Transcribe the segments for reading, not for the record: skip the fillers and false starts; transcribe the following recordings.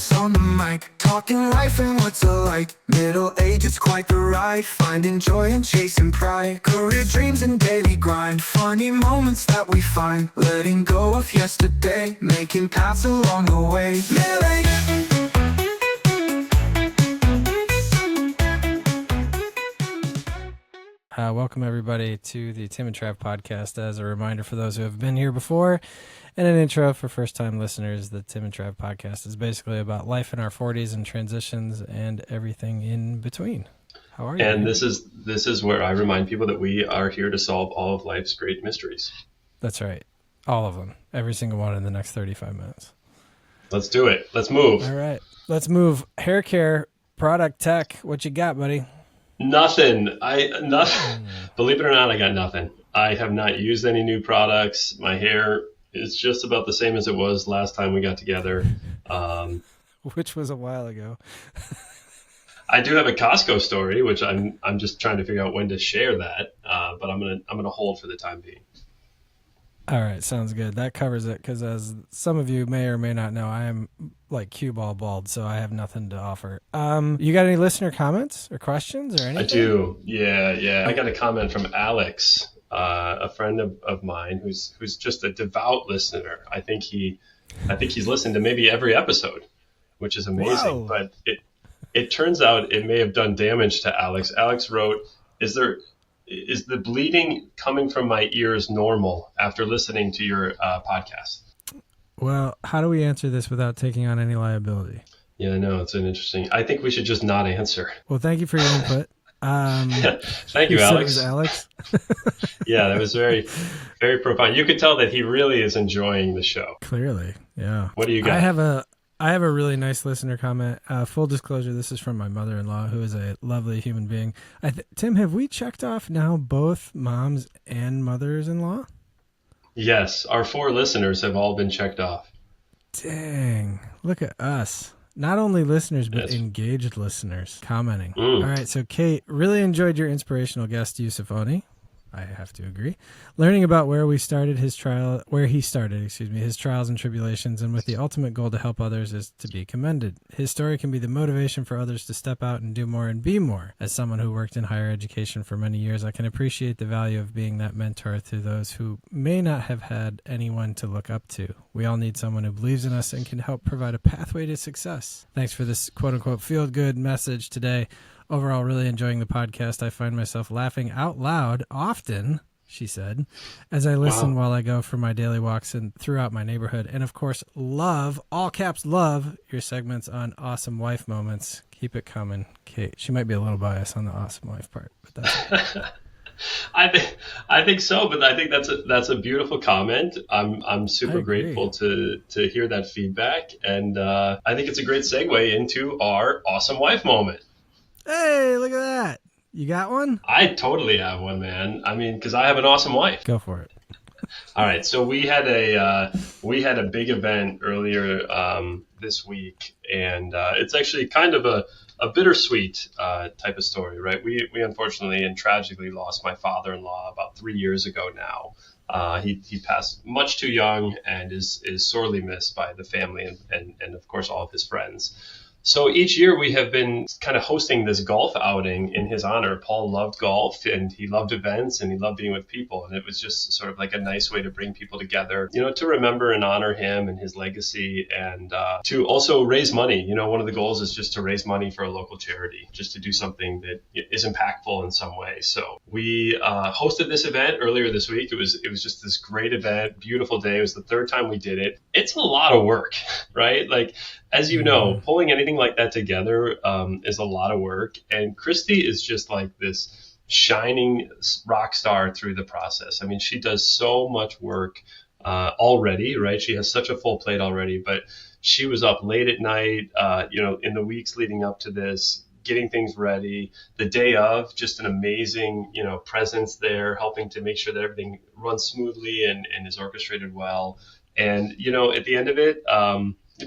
Travis on the mic, talking life and what's it like. Middle age, it's quite the ride, finding joy and chasing pride. Career dreams and daily grind, funny moments that we find. Letting go of yesterday, making paths along the way. Middle age. Welcome everybody to the Tim and Trav podcast. As a reminder for those who have been here before, and an intro for first-time listeners, the Tim and Trav podcast is basically about life in our 40s and transitions and everything in between. How are you? And this is where I remind people that we are here to solve all of life's great mysteries. That's right. All of them. Every single one in the next 35 minutes. Let's do it. Let's move. All right. Let's move. Hair care, product tech. What you got, buddy? Nothing. Believe it or not, I got nothing. I have not used any new products. My hair is just about the same as it was last time we got together. Which was a while ago. I do have a Costco story, which I'm just trying to figure out when to share that. But I'm gonna hold for the time being. All right, sounds good. That covers it, because as some of you may or may not know, I am like cue ball bald, so I have nothing to offer. You got any listener comments or questions or anything? I do. Yeah. I got a comment from Alex, a friend of mine who's just a devout listener. I think he's listened to maybe every episode, which is amazing. Whoa. But it turns out it may have done damage to Alex. Alex wrote, Is the bleeding coming from my ears normal after listening to your podcast? Well, how do we answer this without taking on any liability? Yeah, I know. It's an interesting. I think we should just not answer. Well, thank you for your input. Thank you, Alex. Alex. Yeah, that was very, very profound. You could tell that he really is enjoying the show. Clearly, yeah. What do you got? I have a really nice listener comment. Full disclosure, this is from my mother-in-law, who is a lovely human being. Tim, have we checked off now both moms and mothers-in-law? Yes, our 4 listeners have all been checked off. Dang, look at us. Not only listeners, but engaged listeners commenting. All right, so Kate, really enjoyed your inspirational guest, Yusufoni. I have to agree. Learning about where he started his trials and tribulations, and with the ultimate goal to help others, is to be commended. His story can be the motivation for others to step out and do more and be more. As someone who worked in higher education for many years, I can appreciate the value of being that mentor to those who may not have had anyone to look up to. We all need someone who believes in us and can help provide a pathway to success. Thanks for this quote-unquote feel-good message today. Overall, really enjoying the podcast. I find myself laughing out loud often, she said, as I listen while I go for my daily walks and throughout my neighborhood. And of course, love, all caps love, your segments on awesome wife moments. Keep it coming, Kate. She might be a little biased on the awesome wife part, but that's okay. I think so, but I think that's a beautiful comment. I'm super grateful to hear that feedback, and I think it's a great segue into our awesome wife moment. Hey, look at that. You got one? I totally have one, man. I mean, because I have an awesome wife. Go for it. All right. So we had a big event earlier this week, and it's actually kind of a bittersweet type of story, right? We unfortunately and tragically lost my father-in-law about 3 years ago now. He passed much too young and is sorely missed by the family and of course all of his friends. So each year we have been kind of hosting this golf outing in his honor. Paul loved golf and he loved events and he loved being with people. And it was just sort of like a nice way to bring people together, to remember and honor him and his legacy, and to also raise money. One of the goals is just to raise money for a local charity, just to do something that is impactful in some way. So we hosted this event earlier this week. It was just this great event, beautiful day. It was the 3rd time we did it. It's a lot of work, right? Like, as you know, pulling anything like that together is a lot of work. And Christy is just like this shining rock star through the process. I mean, she does so much work already, right? She has such a full plate already, but she was up late at night, in the weeks leading up to this, getting things ready. The day of, just an amazing, presence there, helping to make sure that everything runs smoothly and is orchestrated well. And, at the end of it,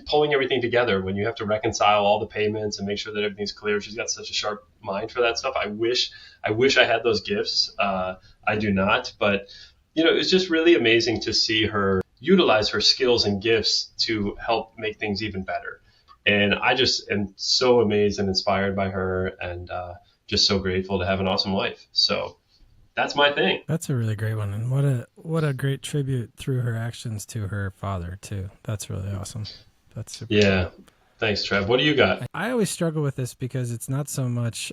pulling everything together when you have to reconcile all the payments and make sure that everything's clear. She's got such a sharp mind for that stuff. I wish I had those gifts. I do not, but it's just really amazing to see her utilize her skills and gifts to help make things even better. And I just am so amazed and inspired by her, and just so grateful to have an awesome wife. So that's my thing. That's a really great one. And what a great tribute through her actions to her father too. That's really awesome. That's super Yeah. Cool. Thanks, Trev. What do you got? I always struggle with this because it's not so much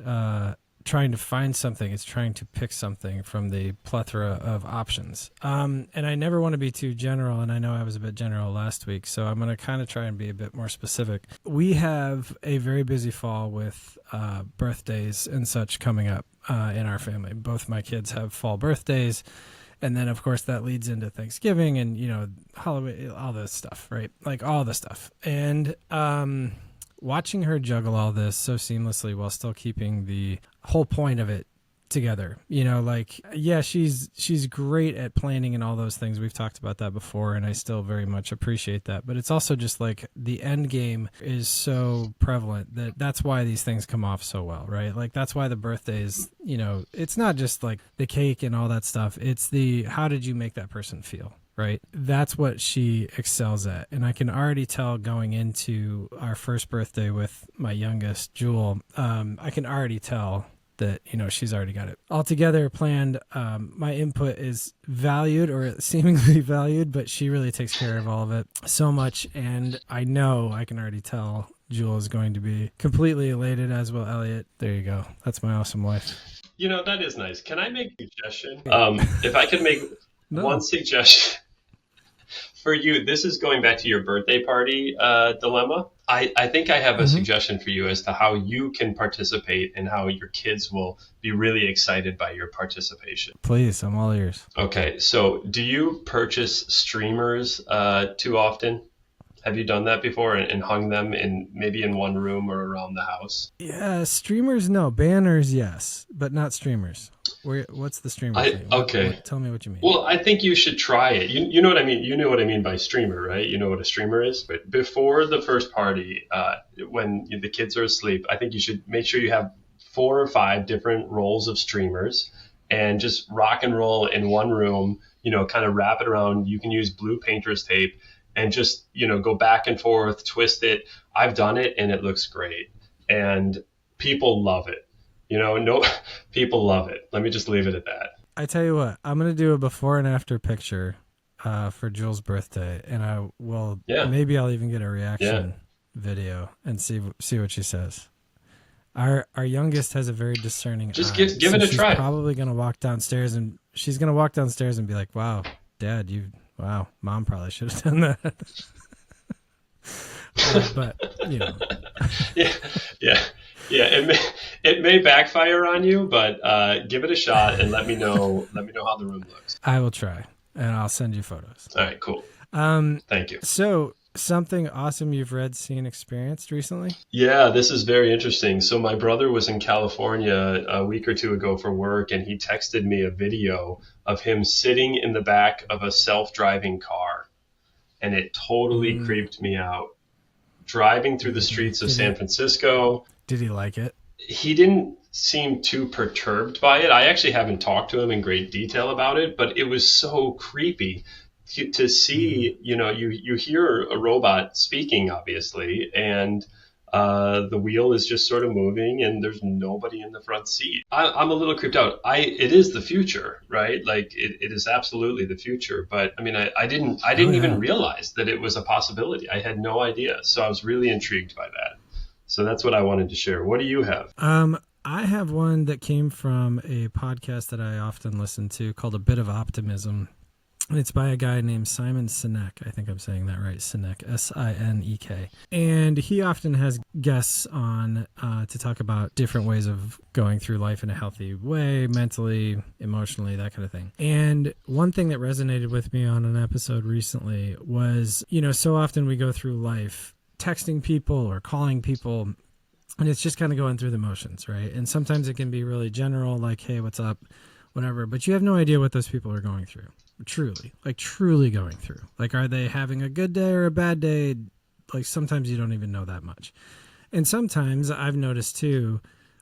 trying to find something, it's trying to pick something from the plethora of options. And I never want to be too general, and I know I was a bit general last week, so I'm going to kind of try and be a bit more specific. We have a very busy fall with birthdays and such coming up in our family. Both my kids have fall birthdays, and then, of course, that leads into Thanksgiving and, Halloween, all this stuff, right? Like all the stuff. And watching her juggle all this so seamlessly while still keeping the whole point of it together, she's great at planning and all those things. We've talked about that before, and I still very much appreciate that. But it's also just like the end game is so prevalent that's why these things come off so well, right? Like that's why the birthdays, it's not just like the cake and all that stuff. It's the how did you make that person feel? Right. That's what she excels at. And I can already tell going into our first birthday with my youngest, Jewel, I can already tell that, she's already got it all together, planned. My input is valued or seemingly valued, but she really takes care of all of it so much. And I know I can already tell Jewel is going to be completely elated, as will Elliot. There you go. That's my awesome wife. That is nice. Can I make a suggestion? If I could make one suggestion for you, this is going back to your birthday party dilemma. I think I have a suggestion for you as to how you can participate and how your kids will be really excited by your participation. Please, I'm all ears. Okay, so do you purchase streamers too often? Have you done that before and hung them maybe in one room or around the house? Yeah, streamers, no. Banners, yes, but not streamers. What's the streamer thing? Okay. Tell me what you mean. Well, I think you should try it. You know what I mean? You know what I mean by streamer, right? You know what a streamer is? But before the first party, when the kids are asleep, I think you should make sure you have 4 or 5 different rolls of streamers and just rock and roll in one room, kind of wrap it around. You can use blue painter's tape and just, go back and forth, twist it. I've done it and it looks great. And people love it. People love it. Let me just leave it at that. I tell you what, I'm going to do a before and after picture for Jules' birthday, and I will, maybe I'll even get a reaction video and see what she says. Our youngest has a very discerning just eye, give it a try. She's probably going to walk downstairs and be like, wow, Dad, Mom probably should have done that. But, Yeah, it may backfire on you, but give it a shot and let me know how the room looks. I will try, and I'll send you photos. All right, cool. Thank you. So, something awesome you've read, seen, experienced recently? Yeah, this is very interesting. So my brother was in California a week or two ago for work, and he texted me a video of him sitting in the back of a self-driving car, and it totally creeped me out. Driving through the streets of San Francisco. Did he like it? He didn't seem too perturbed by it. I actually haven't talked to him in great detail about it, but it was so creepy to see, you hear a robot speaking, obviously, and the wheel is just sort of moving and there's nobody in the front seat. I'm a little creeped out. It is the future, right? Like it is absolutely the future. But I mean, I didn't even realize that it was a possibility. I had no idea. So I was really intrigued by that. So that's what I wanted to share. What do you have? I have one that came from a podcast that I often listen to called A Bit of Optimism. And it's by a guy named Simon Sinek. I think I'm saying that right. Sinek, Sinek. And he often has guests on to talk about different ways of going through life in a healthy way, mentally, emotionally, that kind of thing. And one thing that resonated with me on an episode recently was, so often we go through life texting people or calling people, and it's just kind of going through the motions, right? And sometimes it can be really general, like, hey, what's up, whatever, but you have no idea what those people are going through. Truly going through. Like, are they having a good day or a bad day? Like, sometimes you don't even know that much. And sometimes I've noticed too,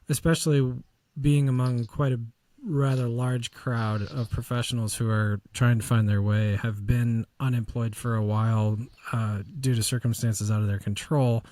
especially being among quite a rather large crowd of professionals who are trying to find their way, have been unemployed for a while due to circumstances out of their control.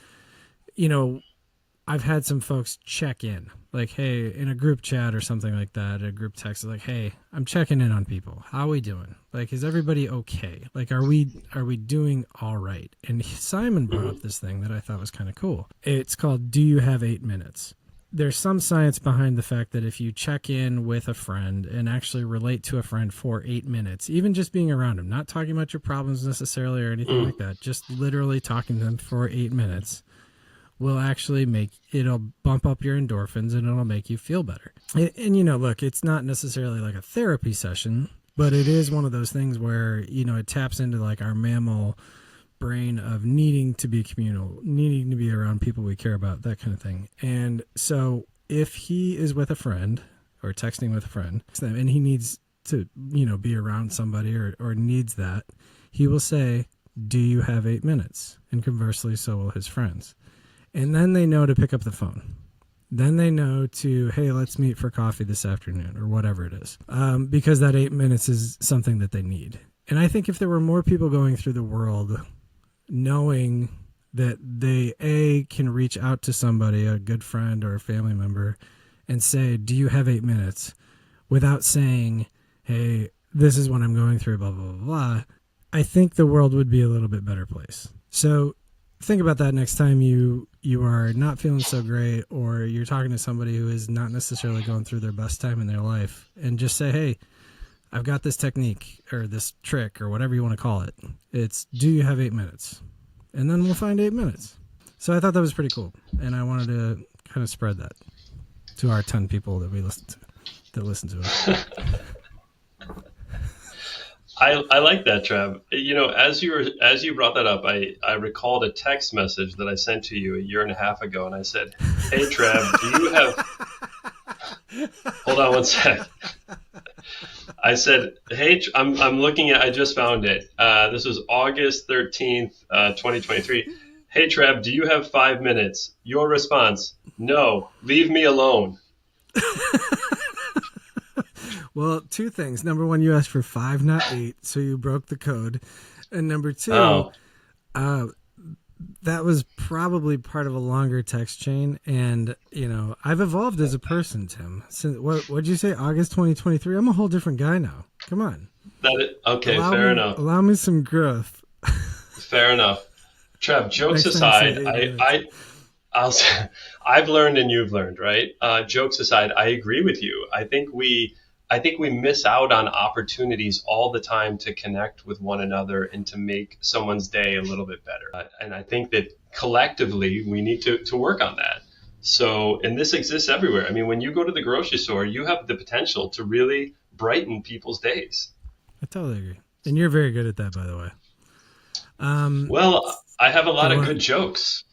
I've had some folks check in, like, hey, in a group chat or something like that, a group text, like, hey, I'm checking in on people. How are we doing? Like, is everybody okay? Like, are we doing all right? And Simon brought up this thing that I thought was kind of cool. It's called, do you have 8 minutes? There's some science behind the fact that if you check in with a friend and actually relate to a friend for 8 minutes, even just being around them, not talking about your problems necessarily or anything like that, just literally talking to them for 8 minutes, will actually it'll bump up your endorphins and it'll make you feel better. And look, it's not necessarily like a therapy session, but it is one of those things where, it taps into like our mammal brain of needing to be communal, needing to be around people we care about, that kind of thing. And so if he is with a friend or texting with a friend and he needs to, be around somebody or needs that, he will say, do you have 8 minutes? And conversely, so will his friends. And then they know to pick up the phone. Then they know to, hey, let's meet for coffee this afternoon or whatever it is. Because that 8 minutes is something that they need. And I think if there were more people going through the world knowing that they, can reach out to somebody, a good friend or a family member, and say, do you have 8 minutes? Without saying, hey, this is what I'm going through, blah, blah, blah, blah. I think the world would be a little bit better place. So think about that next time you are not feeling so great, or you're talking to somebody who is not necessarily going through their best time in their life, and just say, hey, I've got this technique or this trick or whatever you want to call it. It's, do you have 8 minutes? And then we'll find 8 minutes. So I thought that was pretty cool. And I wanted to kind of spread that to our 10 people that listen to us. I like that, Trav. As you brought that up, I recalled a text message that I sent to you a year and a half ago, and I said, "Hey, Trav, do you have?" Hold on one sec. I said, "Hey, I'm looking at. I just found it. This was August 13th, 2023. Hey, Trav, do you have 5 minutes?" Your response: "No, leave me alone." Well, two things. Number one, you asked for 5, not 8, so you broke the code. And number two, that was probably part of a longer text chain. And, I've evolved as a person, Tim. Since, what'd you say, August 2023? I'm a whole different guy now. Come on. Fair enough. Allow me some growth. Fair enough. Trev, jokes aside, I've learned and you've learned, right? Jokes aside, I agree with you. I think we miss out on opportunities all the time to connect with one another and to make someone's day a little bit better. And I think that collectively we need to work on that. So, and this exists everywhere. I mean, when you go to the grocery store, you have the potential to really brighten people's days. I totally agree. And you're very good at that, by the way. Well, I have a lot of good jokes.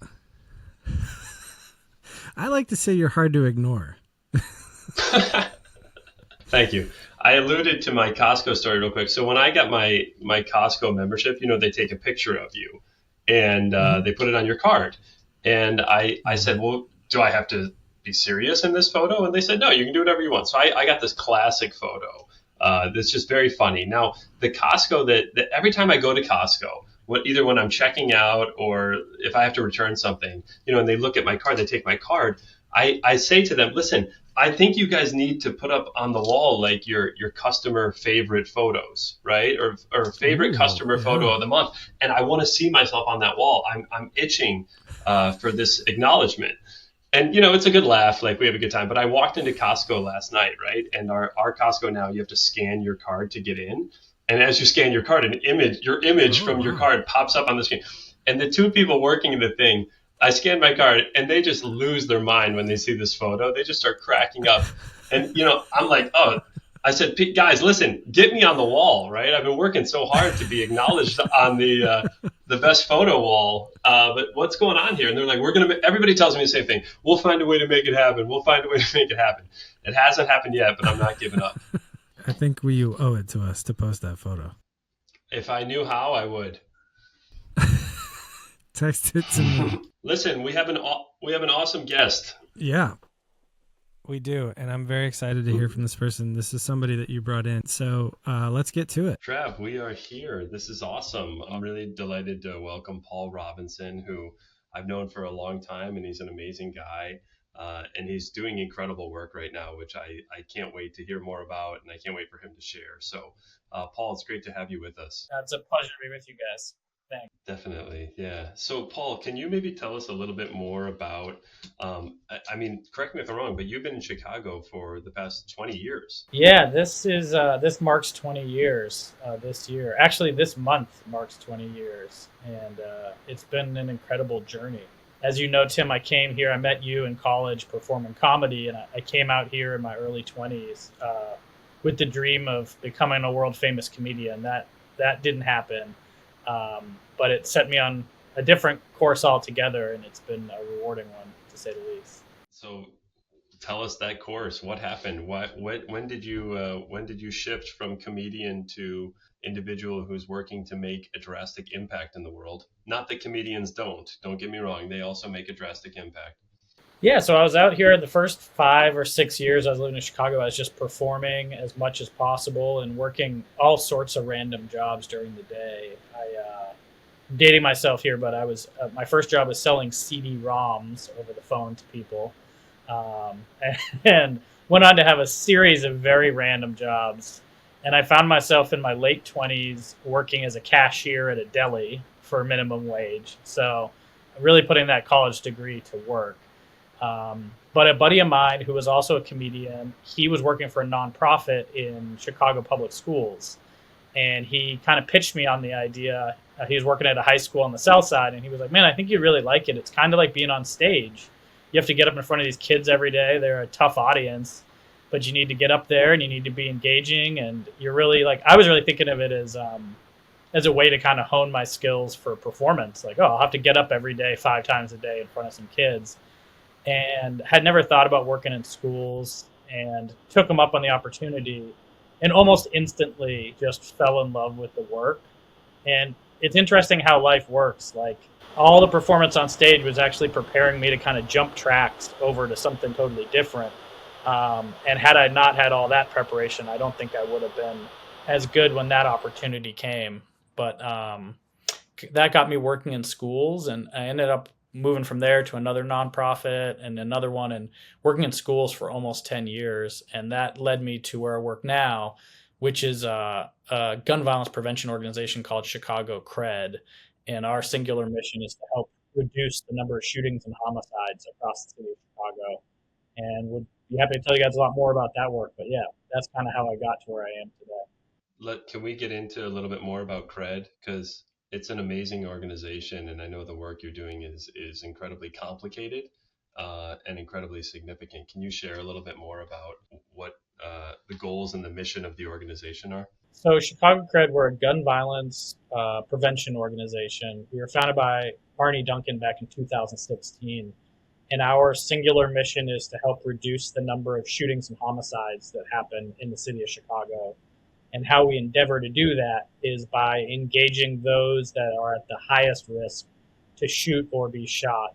I like to say you're hard to ignore. Thank you. I alluded to my Costco story real quick. So when I got my Costco membership, they take a picture of you and they put it on your card. And I said, well, do I have to be serious in this photo? And they said, no, you can do whatever you want. So I got this classic photo that's just very funny. Now, the Costco that every time I go to Costco, either when I'm checking out or if I have to return something, and they look at my card, they take my card, I say to them, listen, I think you guys need to put up on the wall like your customer favorite photos, right? Or favorite customer photo of the month. And I want to see myself on that wall. I'm itching for this acknowledgement. And, it's a good laugh, like we have a good time. But I walked into Costco last night, right? And our Costco now, you have to scan your card to get in. And as you scan your card, your image from your card pops up on the screen. And the two people working in the thing, I scan my card and they just lose their mind when they see this photo. They just start cracking up. And, I'm like, oh, I said, guys, listen, get me on the wall, right? I've been working so hard to be acknowledged on the best photo wall. But what's going on here? And they're like, everybody tells me the same thing. We'll find a way to make it happen. We'll find a way to make it happen. It hasn't happened yet, but I'm not giving up. I think you owe it to us to post that photo. If I knew how, I would. Text it to me. Listen, we have an awesome guest. Yeah, we do. And I'm very excited to hear from this person. This is somebody that you brought in. So let's get to it. Trav, we are here. This is awesome. I'm really delighted to welcome Paul Robinson, who I've known for a long time, and he's an amazing guy. And he's doing incredible work right now, which I can't wait to hear more about, and I can't wait for him to share. So, Paul, it's great to have you with us. It's a pleasure to be with you guys. Thanks. Definitely, yeah. So, Paul, can you maybe tell us a little bit more about? I mean, correct me if I'm wrong, but you've been in Chicago for the past 20 years. Yeah, this marks 20 years this year. Actually, this month marks 20 years, and it's been an incredible journey. As you know, Tim, I came here. I met you in college performing comedy, and I came out here in my early 20s with the dream of becoming a world famous comedian. That didn't happen. But it set me on a different course altogether, and it's been a rewarding one, to say the least. So, tell us that course. What happened? When did you shift from comedian to individual who's working to make a drastic impact in the world? Not that comedians don't. Don't get me wrong. They also make a drastic impact. Yeah, so I was out here the first 5 or 6 years I was living in Chicago. I was just performing as much as possible and working all sorts of random jobs during the day. Dating myself here, but I was my first job was selling CD-ROMs over the phone to people, um, and went on to have a series of very random jobs. And I found myself in my late 20s working as a cashier at a deli for minimum wage. So really putting that college degree to work. But a buddy of mine who was also a comedian, he was working for a nonprofit in Chicago public schools. And he kind of pitched me on the idea. He was working at a high school on the south side, and he was like, man, I think you'd really like it. It's kind of like being on stage. You have to get up in front of these kids every day. They're a tough audience, but you need to get up there and you need to be engaging. And you're really like, I was really thinking of it as a way to kind of hone my skills for performance. Like, oh, I'll have to get up every day, 5 times a day in front of some kids. And had never thought about working in schools, and took him up on the opportunity, and almost instantly just fell in love with the work. And it's interesting how life works. Like, all the performance on stage was actually preparing me to kind of jump tracks over to something totally different. And had I not had all that preparation, I don't think I would have been as good when that opportunity came. But that got me working in schools, and I ended up moving from there to another nonprofit and another one, and working in schools for almost 10 years. And that led me to where I work now, which is a gun violence prevention organization called Chicago CRED. And our singular mission is to help reduce the number of shootings and homicides across the city of Chicago. And we'll be happy to tell you guys a lot more about that work. But yeah, that's kind of how I got to where I am today. Can we get into a little bit more about CRED? Because it's an amazing organization, and I know the work you're doing is incredibly complicated and incredibly significant. Can you share a little bit more about what the goals and the mission of the organization are? So Chicago CRED, we're a gun violence prevention organization. We were founded by Arnie Duncan back in 2016. And our singular mission is to help reduce the number of shootings and homicides that happen in the city of Chicago. And how we endeavor to do that is by engaging those that are at the highest risk to shoot or be shot,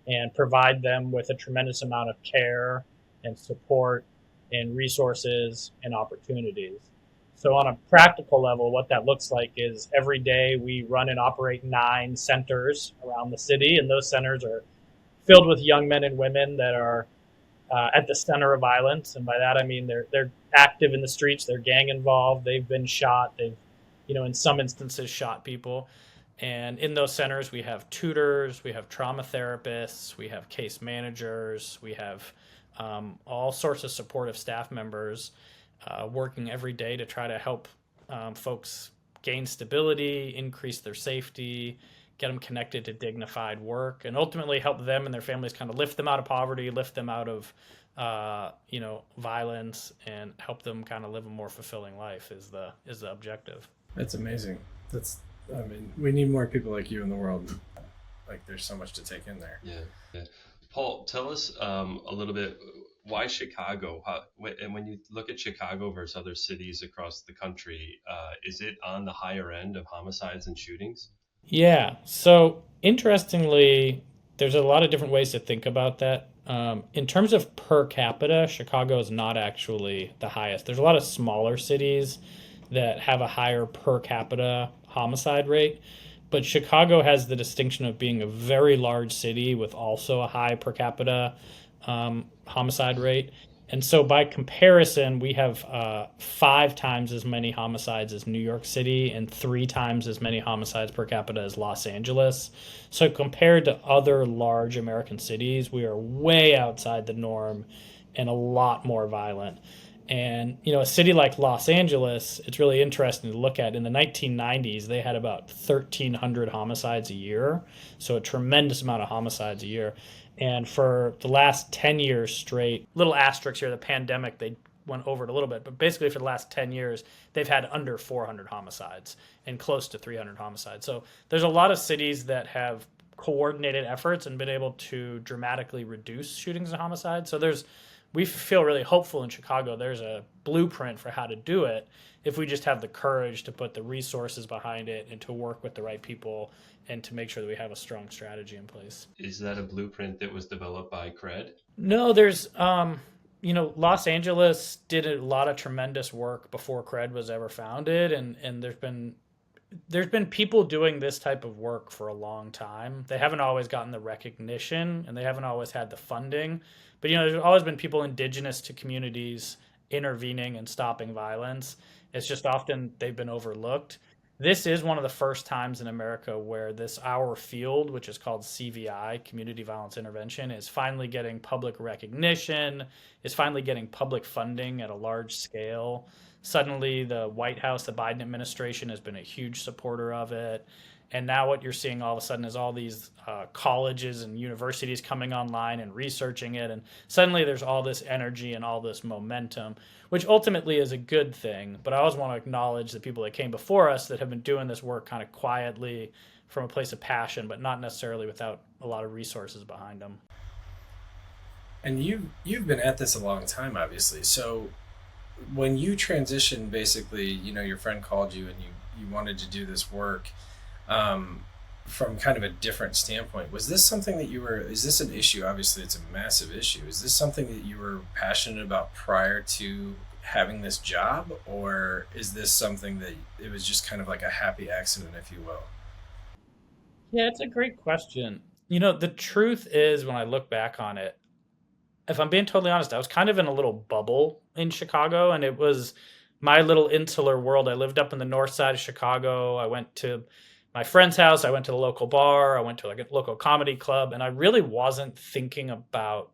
and provide them with a tremendous amount of care and support and resources and opportunities. So on a practical level, what that looks like is every day we run and operate 9 centers around the city, and those centers are filled with young men and women that are at the center of violence. And by that, I mean they're active in the streets, they're gang involved, they've been shot, they've, in some instances shot people. And in those centers, we have tutors, we have trauma therapists, we have case managers, we have all sorts of supportive staff members working every day to try to help folks gain stability, increase their safety, get them connected to dignified work, and ultimately help them and their families kind of lift them out of poverty, lift them out of violence, and help them kind of live a more fulfilling life is the objective. That's amazing. We need more people like you in the world. Like, there's so much to take in there. Yeah. Paul, tell us a little bit, why Chicago? And when you look at Chicago versus other cities across the country, is it on the higher end of homicides and shootings? Yeah. So interestingly, there's a lot of different ways to think about that. In terms of per capita, Chicago is not actually the highest. There's a lot of smaller cities that have a higher per capita homicide rate. but Chicago has the distinction of being a very large city with also a high per capita homicide rate. And so, by comparison, we have 5 times as many homicides as New York City and 3 times as many homicides per capita as Los Angeles. So, compared to other large American cities, we are way outside the norm and a lot more violent. And a city like Los Angeles, it's really interesting to look at. In the 1990s, they had about 1,300 homicides a year, so a tremendous amount of homicides a year. And for the last 10 years straight, little asterisks here, the pandemic, they went over it a little bit, but basically for the last 10 years, they've had under 400 homicides and close to 300 homicides. So there's a lot of cities that have coordinated efforts and been able to dramatically reduce shootings and homicides. So we feel really hopeful in Chicago. There's a blueprint for how to do it if we just have the courage to put the resources behind it and to work with the right people and to make sure that we have a strong strategy in place. Is that a blueprint that was developed by CRED? No, there's, Los Angeles did a lot of tremendous work before CRED was ever founded, and there's been people doing this type of work for a long time. They haven't always gotten the recognition and they haven't always had the funding. But there's always been people indigenous to communities intervening and stopping violence. It's just often they've been overlooked. This is one of the first times in America where our field, which is called CVI, Community Violence Intervention, is finally getting public recognition, is finally getting public funding at a large scale. Suddenly, the White House, the Biden administration, has been a huge supporter of it. And now what you're seeing all of a sudden is all these colleges and universities coming online and researching it. And suddenly there's all this energy and all this momentum, which ultimately is a good thing. But I always want to acknowledge the people that came before us that have been doing this work kind of quietly from a place of passion, but not necessarily without a lot of resources behind them. And you've been at this a long time, obviously. So when you transitioned, basically, your friend called you and you wanted to do this work from kind of a different standpoint. Was this something that is this an issue? Obviously, it's a massive issue. Is this something that you were passionate about prior to having this job? Or is this something that it was just kind of like a happy accident, if you will? Yeah, it's a great question. The truth is, when I look back on it, if I'm being totally honest, I was kind of in a little bubble in Chicago, and it was my little insular world. I lived up in the north side of Chicago. I went to my friend's house. I went to the local bar. I went to like a local comedy club, and I really wasn't thinking about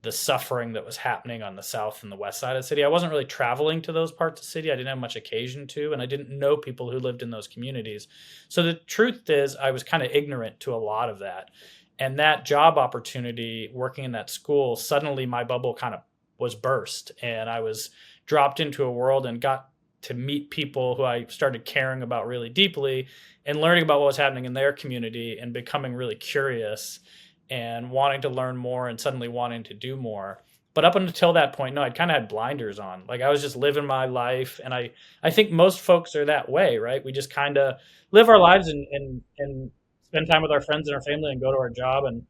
the suffering that was happening on the south and the west side of the city. I wasn't really traveling to those parts of the city. I didn't have much occasion to, and I didn't know people who lived in those communities. So the truth is, I was kind of ignorant to a lot of that. And that job opportunity working in that school, suddenly my bubble kind of was burst, and I was dropped into a world and got to meet people who I started caring about really deeply and learning about what was happening in their community and becoming really curious and wanting to learn more and suddenly wanting to do more. But up until that point, no, I'd kind of had blinders on. Like I was just living my life. And I think most folks are that way, right? We just kind of live our lives and spend time with our friends and our family and go to our job. And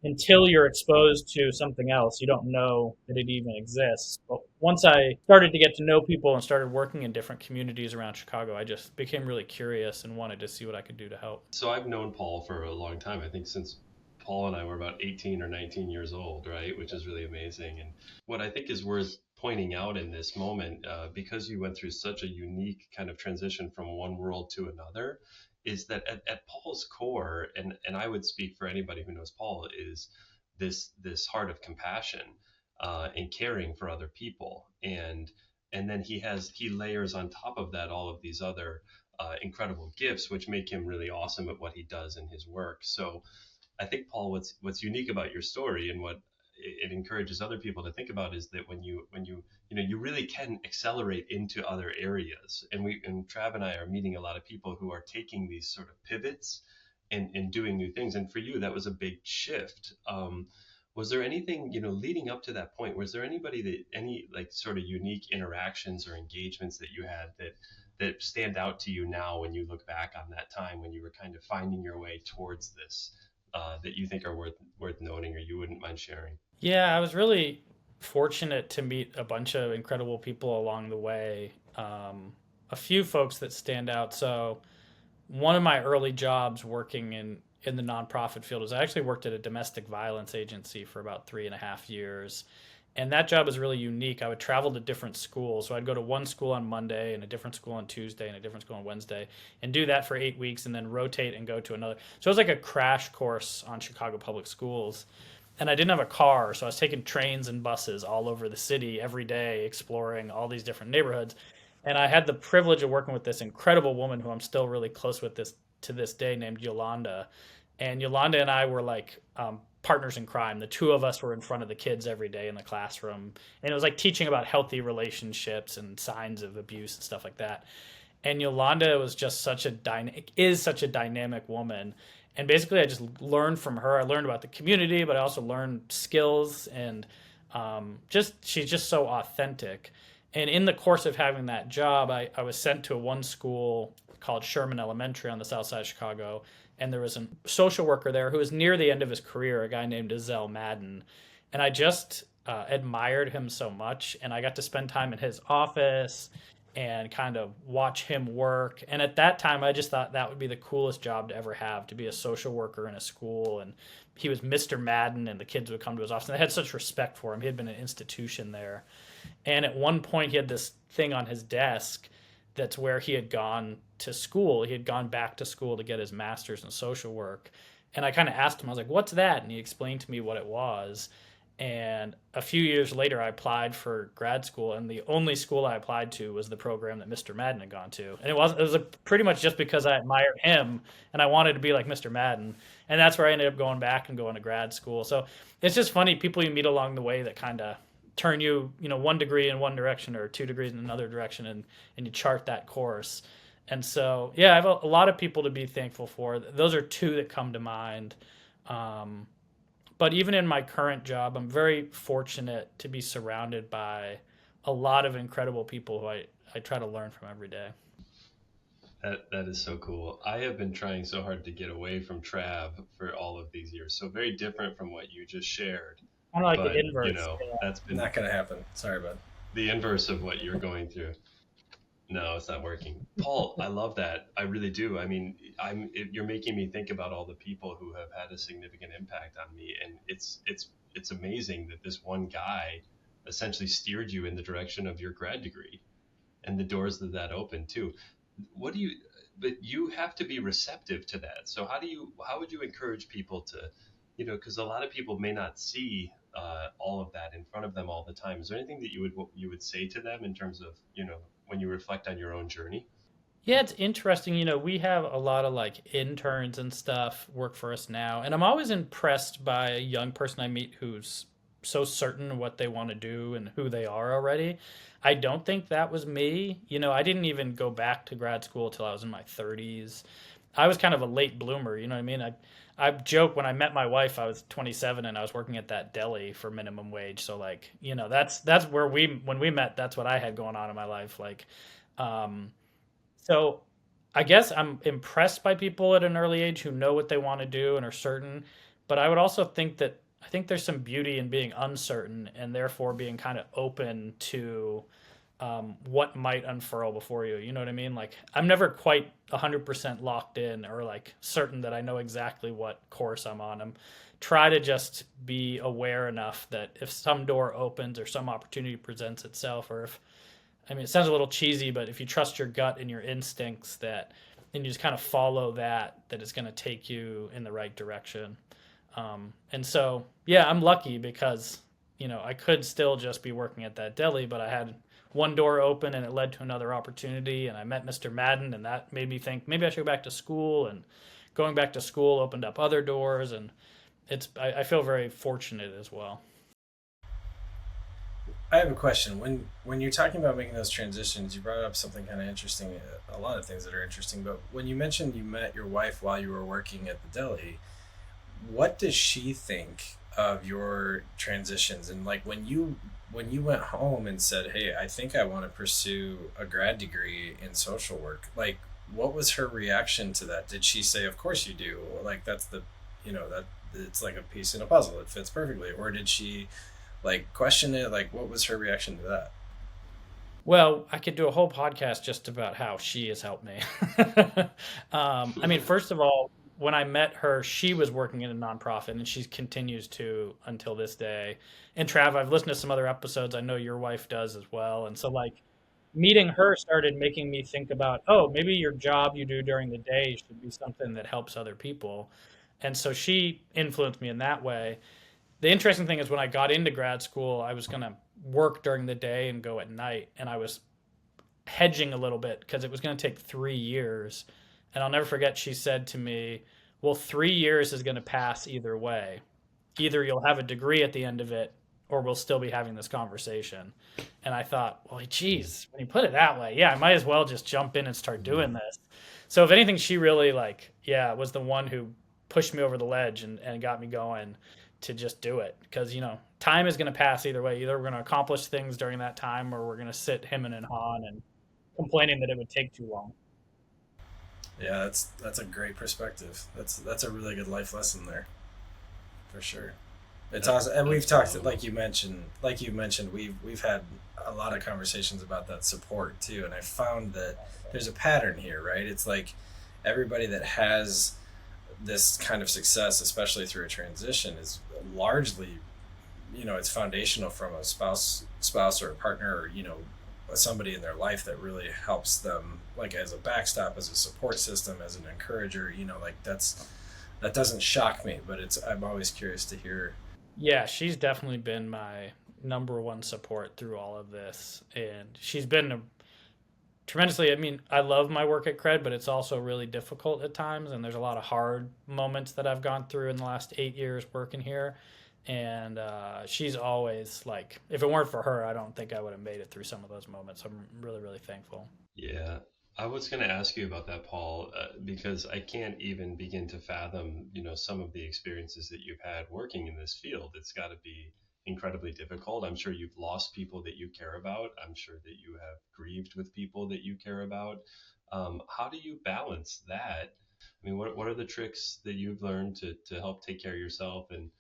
until you're exposed to something else, you don't know that it even exists. But once I started to get to know people and started working in different communities around Chicago, I just became really curious and wanted to see what I could do to help. So I've known Paul for a long time. I think since Paul and I were about 18 or 19 years old, right? Which is really amazing. And what I think is worth pointing out in this moment, because you went through such a unique kind of transition from one world to another, is that at Paul's core, and I would speak for anybody who knows Paul, is this heart of compassion and caring for other people, and then he layers on top of that all of these other incredible gifts, which make him really awesome at what he does in his work. So I think, Paul, what's unique about your story and what it encourages other people to think about is that when you you really can accelerate into other areas. And Trav and I are meeting a lot of people who are taking these sort of pivots and doing new things. And for you, that was a big shift. Was there anything, leading up to that point, was there any like sort of unique interactions or engagements that you had that stand out to you now when you look back on that time when you were kind of finding your way towards this, that you think are worth noting or you wouldn't mind sharing? Yeah, I was really fortunate to meet a bunch of incredible people along the way. A few folks that stand out. So one of my early jobs working in the nonprofit field was I actually worked at a domestic violence agency for about 3.5 years. And that job was really unique. I would travel to different schools. So I'd go to one school on Monday and a different school on Tuesday and a different school on Wednesday and do that for 8 weeks and then rotate and go to another. So it was like a crash course on Chicago public schools. And I didn't have a car, so I was taking trains and buses all over the city every day, exploring all these different neighborhoods. And I had the privilege of working with this incredible woman who I'm still really close with this to this day, named Yolanda. And Yolanda and I were like partners in crime. The two of us were in front of the kids every day in the classroom, and it was like teaching about healthy relationships and signs of abuse and stuff like that. And Yolanda was just such a dynamic woman. And basically, I just learned from her. I learned about the community, but I also learned skills, and just she's just so authentic. And in the course of having that job, I was sent to one school called Sherman Elementary on the south side of Chicago. And there was a social worker there who was near the end of his career, a guy named Azell Madden. And I just admired him so much. And I got to spend time in his office and kind of watch him work. And at that time, I just thought that would be the coolest job to ever have, to be a social worker in a school. And he was Mr. Madden, and the kids would come to his office. And they had such respect for him. He had been an institution there. And at one point, he had this thing on his desk that's where he had gone to school. He had gone back to school to get his master's in social work. And I kind of asked him, I was like, what's that? And he explained to me what it was. And a few years later, I applied for grad school, and the only school I applied to was the program that Mr. Madden had gone to. And it was pretty much just because I admired him and I wanted to be like Mr. Madden. And that's where I ended up going back and going to grad school. So it's just funny, people you meet along the way that kind of turn you, 1 degree in one direction or 2 degrees in another direction, and you chart that course. And so, yeah, I have a lot of people to be thankful for. Those are two that come to mind. But even in my current job, I'm very fortunate to be surrounded by a lot of incredible people who I try to learn from every day. That is so cool. I have been trying so hard to get away from Trav for all of these years. So very different from what you just shared. Kind of like the inverse. That's been not going to happen. Sorry, bud. The inverse of what you're going through. No, it's not working. Paul, I love that. I really do. I mean, you're making me think about all the people who have had a significant impact on me, and it's amazing that this one guy essentially steered you in the direction of your grad degree, and the doors that opened too. But you have to be receptive to that. So how would you encourage people to, because a lot of people may not see all of that in front of them all the time. Is there anything that you would say to them in terms of, when you reflect on your own journey? Yeah, it's interesting. We have a lot of like interns and stuff work for us now. And I'm always impressed by a young person I meet who's so certain of what they want to do and who they are already. I don't think that was me. I didn't even go back to grad school till I was in my 30s. I was kind of a late bloomer, you know what I mean? I joke, when I met my wife, I was 27 and I was working at that deli for minimum wage. So like, that's where when we met, that's what I had going on in my life. Like, so I guess I'm impressed by people at an early age who know what they want to do and are certain. But I would also think that I think there's some beauty in being uncertain and therefore being kind of open to what might unfurl before you. You know what I mean? Like, I'm never quite 100% locked in or like certain that I know exactly what course I'm on. I'm try to just be aware enough that if some door opens or some opportunity presents itself, or it sounds a little cheesy, but if you trust your gut and your instincts, that and you just kind of follow that it's going to take you in the right direction. And so, yeah, I'm lucky because, I could still just be working at that deli, but I had one door open and it led to another opportunity, and I met Mr. Madden, and that made me think maybe I should go back to school, and going back to school opened up other doors, and I feel very fortunate as well. I have a question. When you're talking about making those transitions, you brought up something kind of interesting, a lot of things that are interesting, but when you mentioned you met your wife while you were working at the deli, what does she think of your transitions? And like when you went home and said, hey, I think I want to pursue a grad degree in social work, like what was her reaction to that? Did she say, of course you do, like that's that it's like a piece in a puzzle, it fits perfectly? Or did she like question it? Like what was her reaction to that? Well, I could do a whole podcast just about how she has helped me. I mean, first of all, when I met her, she was working in a nonprofit, and she continues to until this day. And Trav, I've listened to some other episodes. I know your wife does as well. And so, like, meeting her started making me think about, oh, maybe your job you do during the day should be something that helps other people. And so she influenced me in that way. The interesting thing is when I got into grad school, I was going to work during the day and go at night. And I was hedging a little bit because it was going to take 3 years. And I'll never forget, she said to me, well, 3 years is going to pass either way. Either you'll have a degree at the end of it, or we'll still be having this conversation. And I thought, well, geez, when you put it that way, yeah, I might as well just jump in and start doing this. So if anything, she really was the one who pushed me over the ledge and got me going to just do it. Because, time is going to pass either way. Either we're going to accomplish things during that time, or we're going to sit hemming and hawing and complaining that it would take too long. Yeah, that's a great perspective. That's a really good life lesson there, for sure. It's awesome, and we've talked, like you mentioned, we've had a lot of conversations about that support too, and I found that there's a pattern here, right? It's like everybody that has this kind of success, especially through a transition, is largely, it's foundational from a spouse or a partner, or somebody in their life that really helps them, like as a backstop, as a support system, as an encourager. Like that doesn't shock me, but I'm always curious to hear. Yeah, she's definitely been my number one support through all of this, and she's been tremendously. I mean, I love my work at CRED, but it's also really difficult at times, and there's a lot of hard moments that I've gone through in the last 8 years working here. And she's always like, if it weren't for her, I don't think I would have made it through some of those moments. I'm really, really thankful. Yeah, I was going to ask you about that, Paul, because I can't even begin to fathom, some of the experiences that you've had working in this field. It's got to be incredibly difficult. I'm sure you've lost people that you care about. I'm sure that you have grieved with people that you care about. How do you balance that? I mean, what are the tricks that you've learned to help take care of yourself and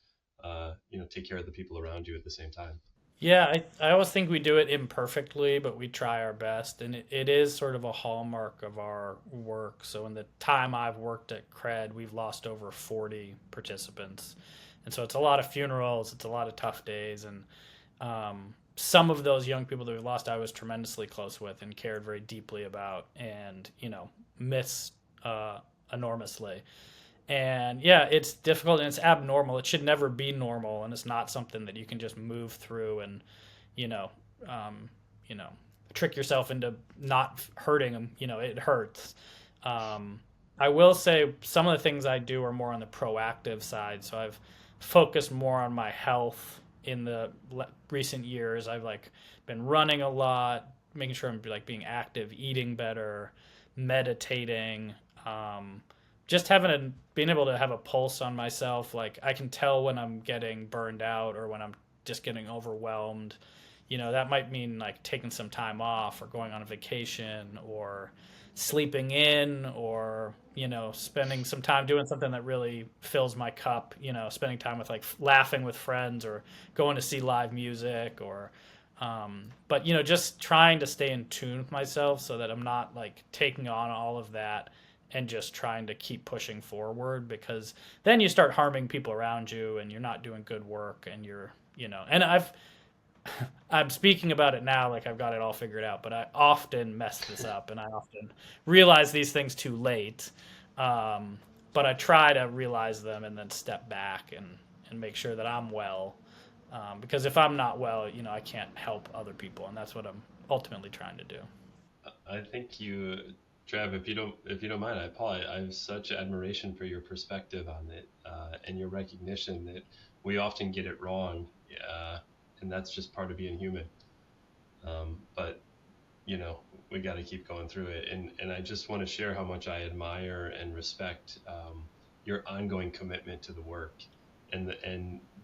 take care of the people around you at the same time? Yeah, I always think we do it imperfectly, but we try our best. And it is sort of a hallmark of our work. So in the time I've worked at CRED, we've lost over 40 participants. And so it's a lot of funerals, it's a lot of tough days. And some of those young people that we lost, I was tremendously close with and cared very deeply about and, miss enormously. And yeah, it's difficult and it's abnormal. It should never be normal, and it's not something that you can just move through and, you know, um, you know, trick yourself into not hurting them. It hurts. Um, I will say some of the things I do are more on the proactive side. So I've focused more on my health in the recent years. I've been running a lot, making sure I'm being active, eating better, meditating. Just being able to have a pulse on myself. Like I can tell when I'm getting burned out or when I'm just getting overwhelmed. That might mean taking some time off or going on a vacation or sleeping in or spending some time doing something that really fills my cup. Spending time with laughing with friends or going to see live music or but just trying to stay in tune with myself so that I'm not taking on all of that and just trying to keep pushing forward, because then you start harming people around you and you're not doing good work and and I'm speaking about it now like I've got it all figured out, but I often mess this up and I often realize these things too late. But I try to realize them and then step back and make sure that I'm well. Because if I'm not well, I can't help other people, and that's what I'm ultimately trying to do. I think Trav, if you don't mind, I have such admiration for your perspective on it and your recognition that we often get it wrong, and that's just part of being human. But we got to keep going through it, and I just want to share how much I admire and respect your ongoing commitment to the work, and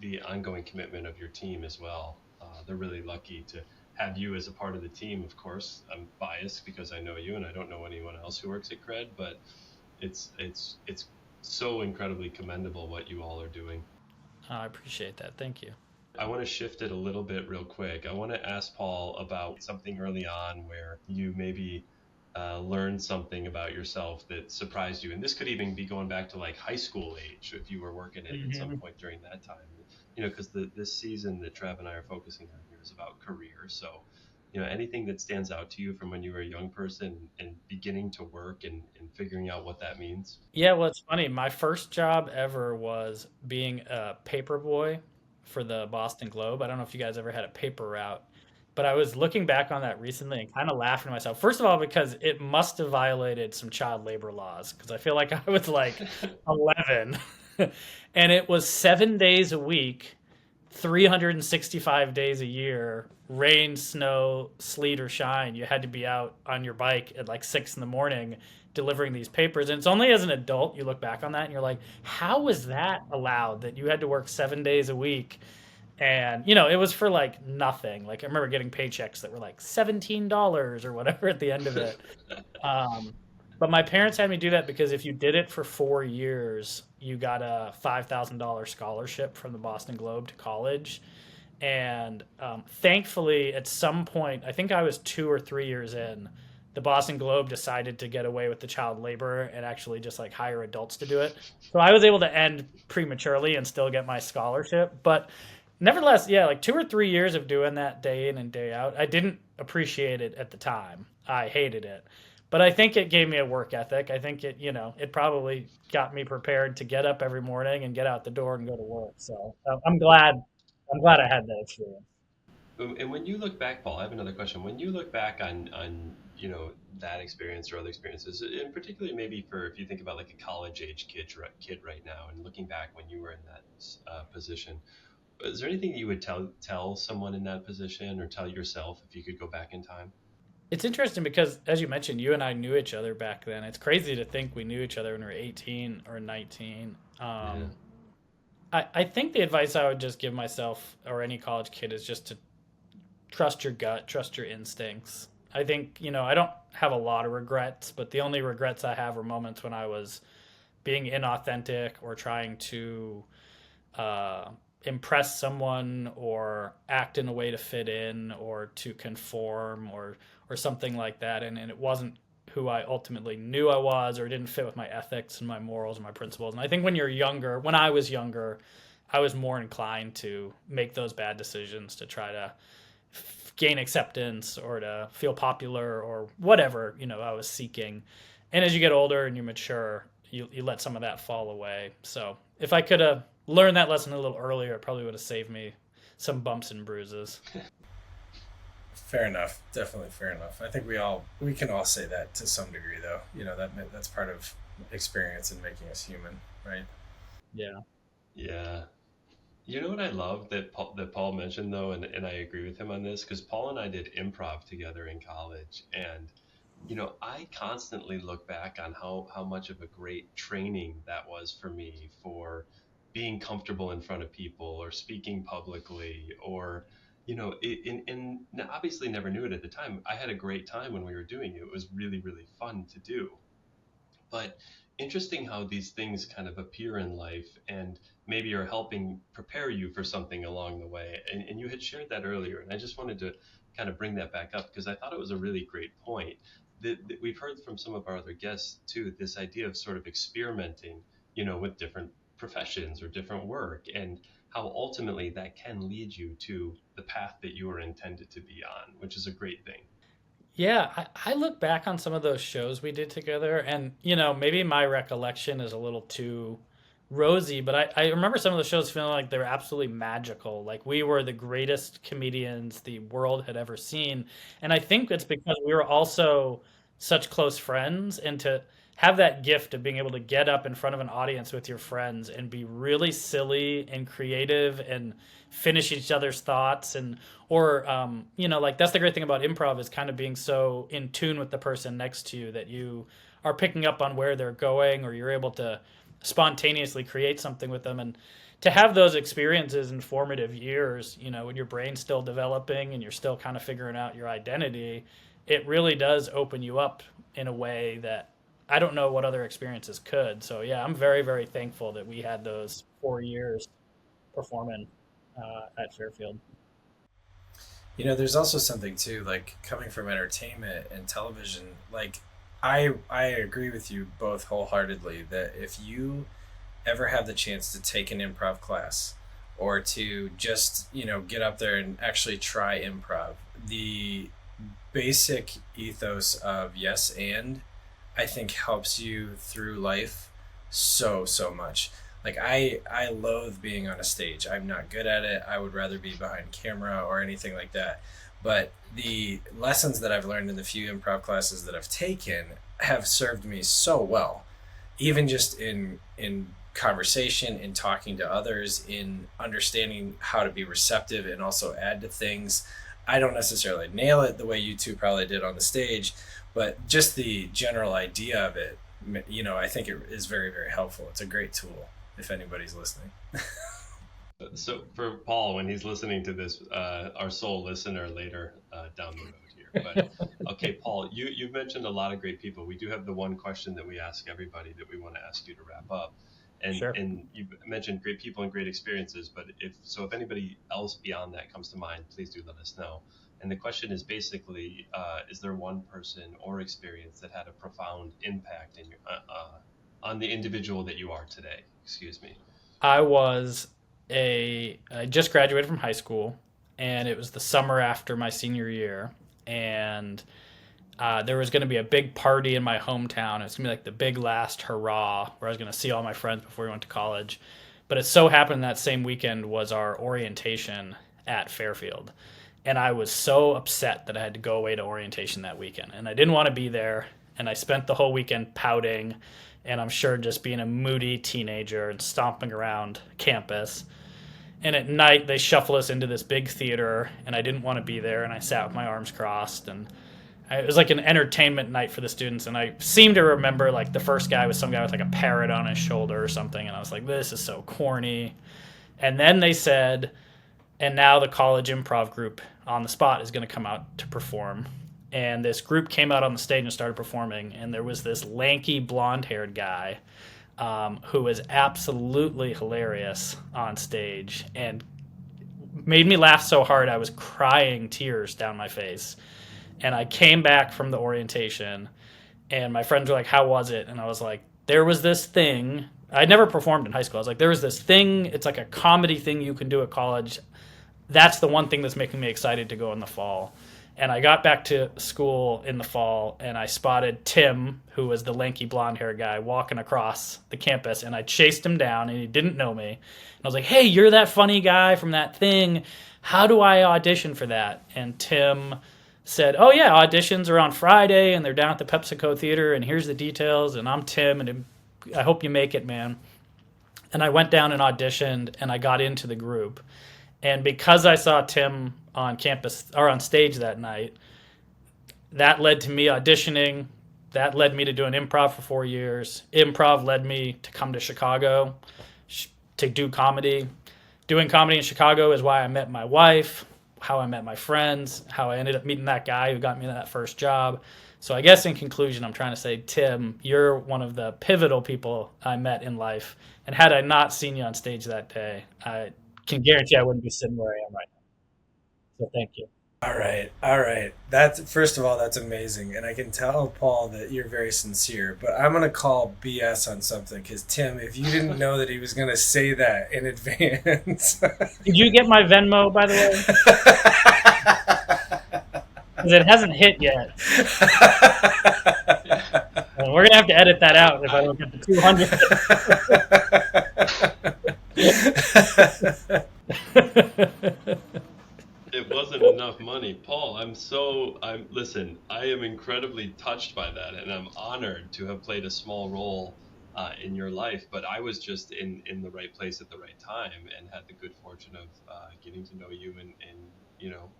the ongoing commitment of your team as well. They're really lucky to have you as a part of the team. Of course, I'm biased because I know you and I don't know anyone else who works at CRED, but it's so incredibly commendable what you all are doing. I appreciate that. Thank you. I want to shift it a little bit real quick. I want to ask Paul about something early on where you maybe learned something about yourself that surprised you. And this could even be going back to like high school age if you were working it at some Hmm. point during that time. Because this season that Trav and I are focusing on here is about career. So, anything that stands out to you from when you were a young person and beginning to work and figuring out what that means? Yeah, well, it's funny. My first job ever was being a paper boy for the Boston Globe. I don't know if you guys ever had a paper route, but I was looking back on that recently and kind of laughing to myself. First of all, because it must have violated some child labor laws, because I feel like I was like 11 and it was 7 days a week, 365 days a year, rain, snow, sleet, or shine. You had to be out on your bike at like 6 in the morning delivering these papers. And it's only as an adult you look back on that and you're like, how was that allowed that you had to work 7 days a week? And, it was for like nothing. Like I remember getting paychecks that were like $17 or whatever at the end of it. Um, but my parents had me do that because if you did it for 4 years, you got a $5,000 scholarship from the Boston Globe to college. And thankfully, at some point, I think I was 2 or 3 years in, the Boston Globe decided to get away with the child labor and actually just like hire adults to do it. So I was able to end prematurely and still get my scholarship. But nevertheless, yeah, like 2 or 3 years of doing that day in and day out, I didn't appreciate it at the time. I hated it. But I think it gave me a work ethic. I think it probably got me prepared to get up every morning and get out the door and go to work. So I'm glad I had that experience. And when you look back, Paul, I have another question. When you look back on that experience or other experiences, and particularly maybe for if you think about like a college age kid right now, and looking back when you were in that position, is there anything you would tell someone in that position or tell yourself if you could go back in time? It's interesting because, as you mentioned, you and I knew each other back then. It's crazy to think we knew each other when we were 18 or 19. Yeah. I think the advice I would just give myself or any college kid is just to trust your gut, trust your instincts. I think, I don't have a lot of regrets, but the only regrets I have are moments when I was being inauthentic or trying to uh, impress someone or act in a way to fit in or to conform or something like that. And it wasn't who I ultimately knew I was or didn't fit with my ethics and my morals and my principles. And I think when I was younger, I was more inclined to make those bad decisions to try to gain acceptance or to feel popular or whatever I was seeking. And as you get older and you mature, you let some of that fall away. So if I could have learned that lesson a little earlier, it probably would have saved me some bumps and bruises. Fair enough. Definitely fair enough. I think we can all say that to some degree, though. That's part of experience in making us human, right? Yeah. Yeah. You know what I love that Paul mentioned though, and I agree with him on this because Paul and I did improv together in college, and I constantly look back on how much of a great training that was for me for being comfortable in front of people or speaking publicly or obviously never knew it at the time. I had a great time when we were doing it. It was really, really fun to do. But interesting how these things kind of appear in life and maybe are helping prepare you for something along the way. And you had shared that earlier, and I just wanted to kind of bring that back up because I thought it was a really great point that we've heard from some of our other guests too, this idea of sort of experimenting, with different professions or different work and how ultimately that can lead you to the path that you were intended to be on, which is a great thing. Yeah, I look back on some of those shows we did together, and maybe my recollection is a little too rosy, but I remember some of the shows feeling like they were absolutely magical. Like we were the greatest comedians the world had ever seen. And I think it's because we were also such close friends, and to have that gift of being able to get up in front of an audience with your friends and be really silly and creative and finish each other's thoughts and or like that's the great thing about improv is kind of being so in tune with the person next to you that you are picking up on where they're going or you're able to spontaneously create something with them. And to have those experiences in formative years, when your brain's still developing and you're still kind of figuring out your identity, it really does open you up in a way that I don't know what other experiences could. So yeah, I'm very, very thankful that we had those 4 years performing. at Fairfield. There's also something too, like coming from entertainment and television. Like, I agree with you both wholeheartedly that if you ever have the chance to take an improv class or to just get up there and actually try improv, the basic ethos of yes and I think helps you through life so much. Like, I loathe being on a stage. I'm not good at it. I would rather be behind camera or anything like that. But the lessons that I've learned in the few improv classes that I've taken have served me so well, even just in conversation, in talking to others, in understanding how to be receptive and also add to things. I don't necessarily nail it the way you two probably did on the stage, but just the general idea of it, I think it is very, very helpful. It's a great tool if anybody's listening. So for Paul, when he's listening to this, our sole listener later down the road here. But okay, Paul, you've mentioned a lot of great people. We do have the one question that we ask everybody that we want to ask you to wrap up. Sure. And you mentioned great people and great experiences, but if anybody else beyond that comes to mind, please do let us know. And the question is basically, is there one person or experience that had a profound impact on the individual that you are today? Excuse me. I just graduated from high school, and it was the summer after my senior year, and there was going to be a big party in my hometown. It was going to be like the big last hurrah where I was going to see all my friends before we went to college. But it so happened that same weekend was our orientation at Fairfield. And I was so upset that I had to go away to orientation that weekend. And I didn't want to be there. And I spent the whole weekend pouting, and I'm sure just being a moody teenager and stomping around campus. And at night, they shuffle us into this big theater, and I didn't want to be there. And I sat with my arms crossed, and it was like an entertainment night for the students. And I seem to remember like the first guy was some guy with like a parrot on his shoulder or something. And I was like, this is so corny. And then they said, and now the college improv group on the spot is going to come out to perform. And this group came out on the stage and started performing. And there was this lanky blonde-haired guy who was absolutely hilarious on stage and made me laugh so hard I was crying tears down my face. And I came back from the orientation, and my friends were like, how was it? And I was like, there was this thing. I'd never performed in high school. I was like, there was this thing. It's like a comedy thing you can do at college. That's the one thing that's making me excited to go in the fall. And I got back to school in the fall, and I spotted Tim, who was the lanky blonde hair guy, walking across the campus. And I chased him down, and he didn't know me. And I was like, hey, you're that funny guy from that thing. How do I audition for that? And Tim said, oh, yeah, auditions are on Friday, and they're down at the PepsiCo Theater, and here's the details. And I'm Tim, and I hope you make it, man. And I went down and auditioned, and I got into the group. And because I saw Tim on campus or on stage that night, that led to me auditioning. That led me to doing improv for 4 years. Improv led me to come to Chicago to do comedy. Doing comedy in Chicago is why I met my wife, how I met my friends, how I ended up meeting that guy who got me that first job. So I guess in conclusion, I'm trying to say, Tim, you're one of the pivotal people I met in life. And had I not seen you on stage that day, I can guarantee I wouldn't be sitting where I am right now. So thank you. All right, all right. That's first of all, that's amazing, and I can tell Paul that you're very sincere. But I'm gonna call BS on something because Tim, if you didn't know that he was gonna say that in advance, Did you get my Venmo, by the way? Because it hasn't hit yet. And we're gonna have to edit that out if I don't get the 200. It wasn't enough money. Paul, listen, I am incredibly touched by that, and I'm honored to have played a small role in your life, but I was just in the right place at the right time and had the good fortune of getting to know you and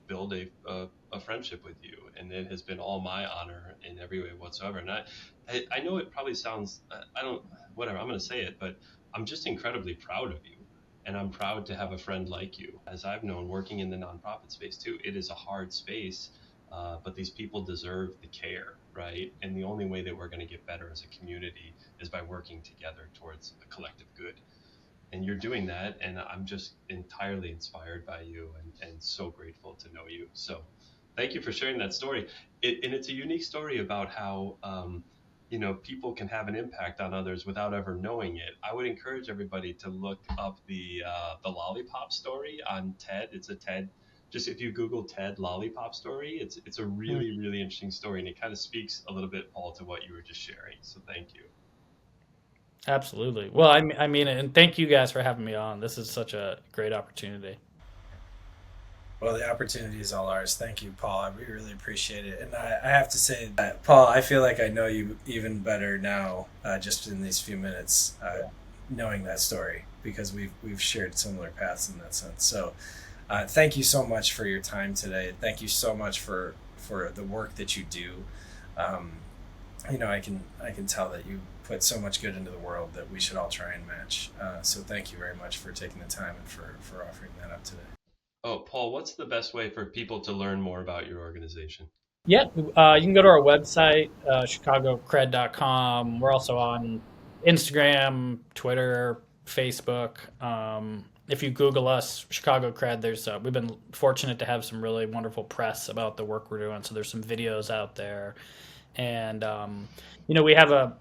build a friendship with you. And it has been all my honor in every way whatsoever. And I know it probably sounds, I'm going to say it, but I'm just incredibly proud of you. And I'm proud to have a friend like you. As I've known, working in the nonprofit space too, it is a hard space, but these people deserve the care, right? And the only way that we're going to get better as a community is by working together towards a collective good. and you're doing that, and I'm just entirely inspired by you, and so grateful to know you. So thank you for sharing that story. And it's a unique story about how people can have an impact on others without ever knowing it. I would encourage everybody to look up the lollipop story on TED. It's a TED. Just if you Google TED lollipop story, it's a really, really interesting story, and it kind of speaks a little bit, Paul, to what you were just sharing. So thank you. Absolutely. Well, I mean, and thank you guys for having me on. This is such a great opportunity. Well, the opportunity is all ours. Thank you, Paul. We really appreciate it. And I have to say that, Paul, I feel like I know you even better now, just in these few minutes, knowing that story, because we've shared similar paths in that sense. So thank you so much for your time today. Thank you so much for the work that you do. I can tell that you put so much good into the world that we should all try and match. So thank you very much for taking the time and for offering that up today. Oh, Paul, what's the best way for people to learn more about your organization? Yeah, you can go to our website, chicagocred.com. We're also on Instagram, Twitter, Facebook. If you Google us, Chicago Cred, we've been fortunate to have some really wonderful press about the work we're doing. So there's some videos out there. And, we have a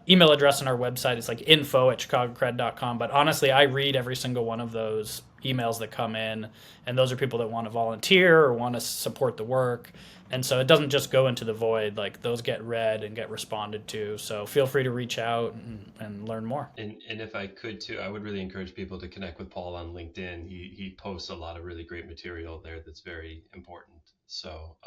email address on our website. It's like info@chicagocred.com. But honestly, I read every single one of those emails that come in. And those are people that want to volunteer or want to support the work. And so it doesn't just go into the void. Like, those get read and get responded to. So feel free to reach out and learn more. And if I could too, I would really encourage people to connect with Paul on LinkedIn. He posts a lot of really great material there that's very important. So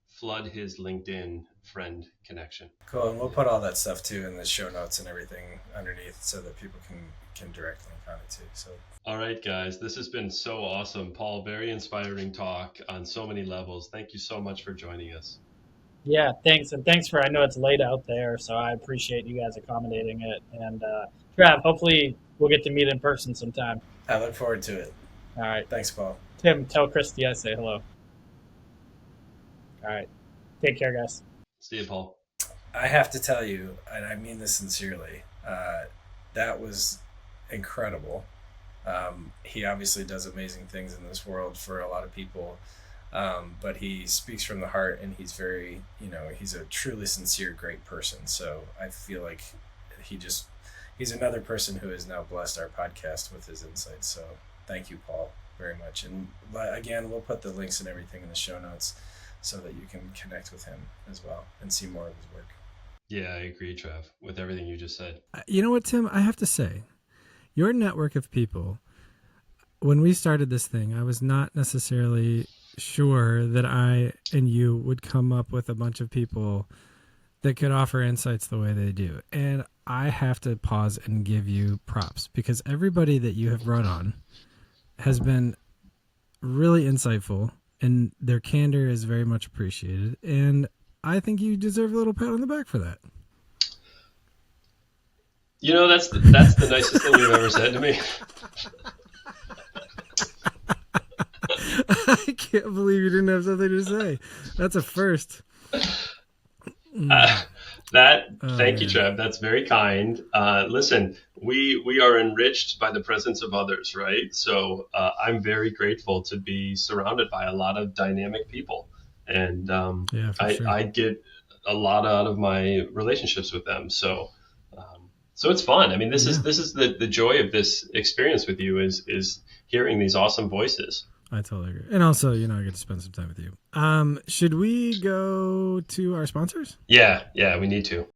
flood his LinkedIn friend connection. Cool, and we'll put all that stuff too in the show notes and everything underneath, so that people can direct link on it too. So. All right, guys, this has been so awesome. Paul, very inspiring talk on so many levels. Thank you so much for joining us. Yeah, thanks. And thanks I know it's late out there, so I appreciate you guys accommodating it. And Trav, hopefully we'll get to meet in person sometime. I look forward to it. All right. Thanks, Paul. Tim, tell Christy I say hello. All right. Take care, guys. See you, Paul. I have to tell you, and I mean this sincerely, that was incredible. He obviously does amazing things in this world for a lot of people, but he speaks from the heart, and he's very, he's a truly sincere, great person. So I feel like he's another person who has now blessed our podcast with his insights. So thank you, Paul, very much. And again, we'll put the links and everything in the show notes, so that you can connect with him as well and see more of his work. Yeah, I agree, Trav, with everything you just said. You know what, Tim? I have to say, your network of people, when we started this thing, I was not necessarily sure that I and you would come up with a bunch of people that could offer insights the way they do. And I have to pause and give you props, because everybody that you have brought on has been really insightful, and their candor is very much appreciated. And I think you deserve a little pat on the back for that. That's the nicest thing you've ever said to me. I can't believe you didn't have something to say. That's a first. Thank you, Trev. That's very kind. Listen, we are enriched by the presence of others, right? So I'm very grateful to be surrounded by a lot of dynamic people, and sure. I get a lot out of my relationships with them. So it's fun. I mean, this is the joy of this experience with you is hearing these awesome voices. I totally agree. And also, I get to spend some time with you. Should we go to our sponsors? Yeah, we need to.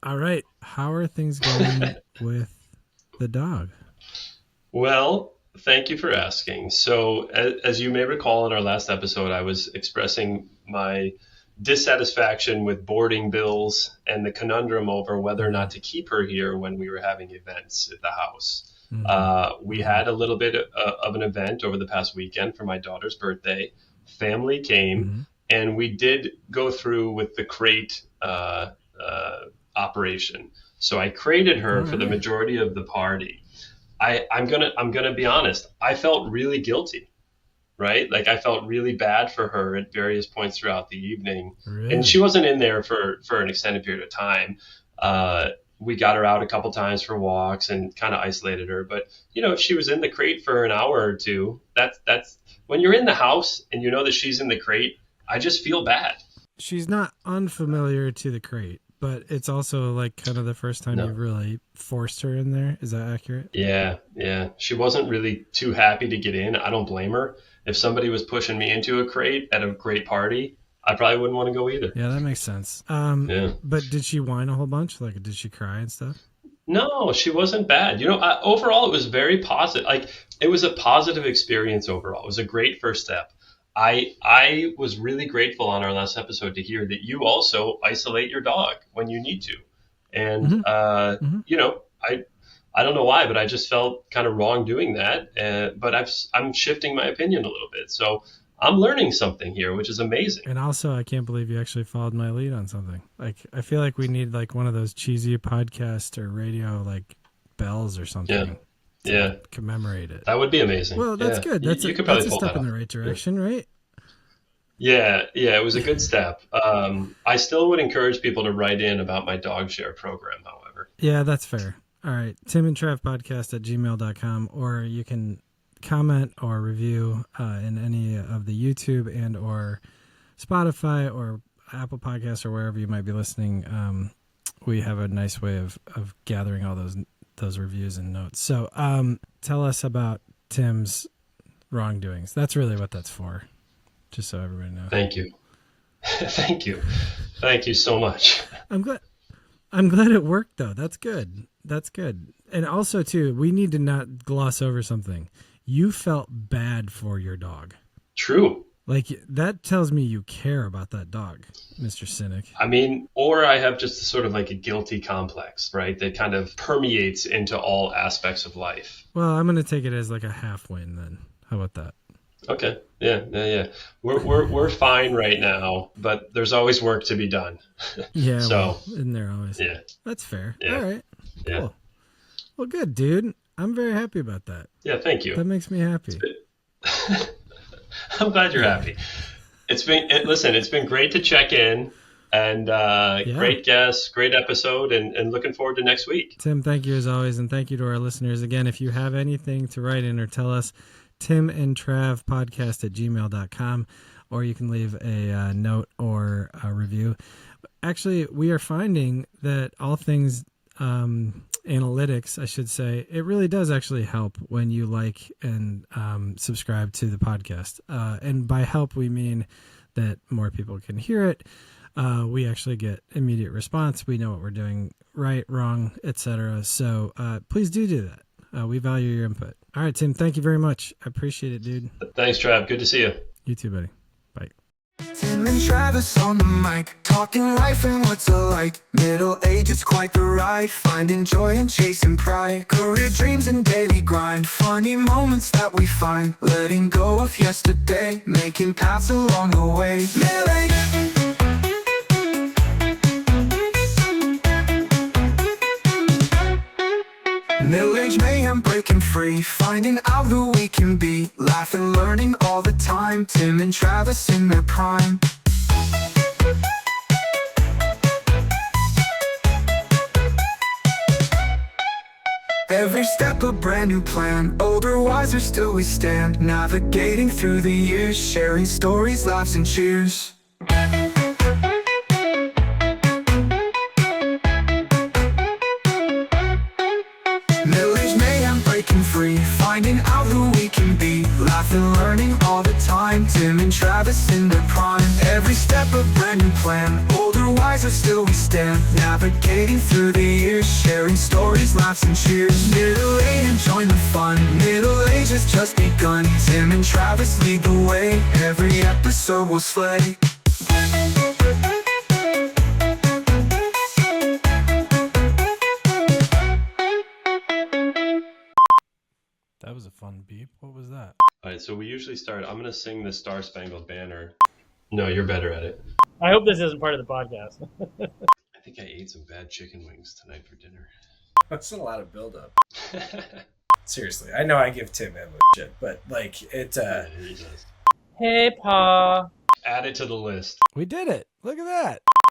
All right. How are things going with the dog? Well, thank you for asking. So, as you may recall in our last episode, I was expressing my dissatisfaction with boarding bills and the conundrum over whether or not to keep her here when we were having events at the house. Mm-hmm. We had a little bit of an event over the past weekend for my daughter's birthday. Family came, mm-hmm. and we did go through with the CRED operation. So I crated her for the majority of the party. I'm gonna be honest. I felt really guilty, right? Like I felt really bad for her at various points throughout the evening, and she wasn't in there for an extended period of time. We got her out a couple times for walks and kind of isolated her. But if she was in the crate for an hour or two, that's when you're in the house and you know that she's in the crate. I just feel bad. She's not unfamiliar to the crate, but it's also like kind of the first time you've really forced her in there. Is that accurate? Yeah. She wasn't really too happy to get in. I don't blame her. If somebody was pushing me into a crate at a great party, I probably wouldn't want to go either. Yeah, that makes sense. But did she whine a whole bunch? Like, did she cry and stuff? No, she wasn't bad. Overall, it was very positive. Like, it was a positive experience overall. It was a great first step. I was really grateful on our last episode to hear that you also isolate your dog when you need to. And, I don't know why, but I just felt kind of wrong doing that. But I'm shifting my opinion a little bit. So I'm learning something here, which is amazing. And also, I can't believe you actually followed my lead on something. Like, I feel like we need like one of those cheesy podcast or radio like bells or something. Yeah. Commemorate it. That would be amazing. Well, that's good. That's you could probably a pull step that in the right direction, right? Yeah, it was a good step. I still would encourage people to write in about my dog share program, however. Yeah, that's fair. All right. Tim and Trav podcast at gmail.com, or you can comment or review in any of the YouTube and or Spotify or Apple Podcasts or wherever you might be listening. We have a nice way of gathering all those reviews and notes. So tell us about Tim's wrongdoings. That's really what that's for, just so everybody knows. Thank you. Thank you so much. I'm glad it worked, though. That's good. And also, too, we need to not gloss over something. You felt bad for your dog. True. Like, that tells me you care about that dog, Mr. Cynic. I mean, or I have just sort of like a guilty complex, right? That kind of permeates into all aspects of life. Well, I'm going to take it as like a half win then. How about that? Okay. Yeah. We're fine right now, but there's always work to be done. Yeah. So, well, isn't there always? Yeah. That's fair. Yeah. All right. Cool. Yeah. Well, good, dude. I'm very happy about that. Yeah. Thank you. That makes me happy. I'm glad you're happy. It's been great to check in, and great guests, great episode, and looking forward to next week. Tim, thank you as always, and thank you to our listeners. Again, if you have anything to write in or tell us, Tim and Trav podcast at gmail.com, or you can leave a note or a review. Actually, we are finding that all things analytics, I should say, it really does actually help when you like and subscribe to the podcast. And by help, we mean that more people can hear it. We actually get immediate response. We know what we're doing right, wrong, etc. So please do that. We value your input. All right, Tim, thank you very much. I appreciate it, dude. Thanks, Trav. Good to see you. You too, buddy. Bye. Tim and Travis on the mic, talking life and what's it like. Middle age, it's quite the ride. Finding joy and chasing pride. Career dreams and daily grind. Funny moments that we find. Letting go of yesterday, making paths along the way. Middle age. Middle-aged mayhem, breaking free, finding out who we can be, laughing, learning all the time. Tim and Travis in their prime. Every step a brand new plan, older, wiser, still we stand, navigating through the years, sharing stories, laughs and cheers. Finding out who we can be, laughing, learning all the time. Tim and Travis in their prime. Every step a brand new plan, older, wiser, still we stand, navigating through the years, sharing stories, laughs and cheers. Middle age, enjoying the fun, middle age has just begun. Tim and Travis lead the way, every episode will slay. That was a fun beep. What was that? All right, so we usually start. I'm going to sing the Star Spangled Banner. No, you're better at it. I hope this isn't part of the podcast. I think think I ate some bad chicken wings tonight for dinner. That's a lot of buildup. Seriously, I know I give Tim Emma shit, but like it. Yeah, he does. Hey, Pa. Add it to the list. We did it. Look at that.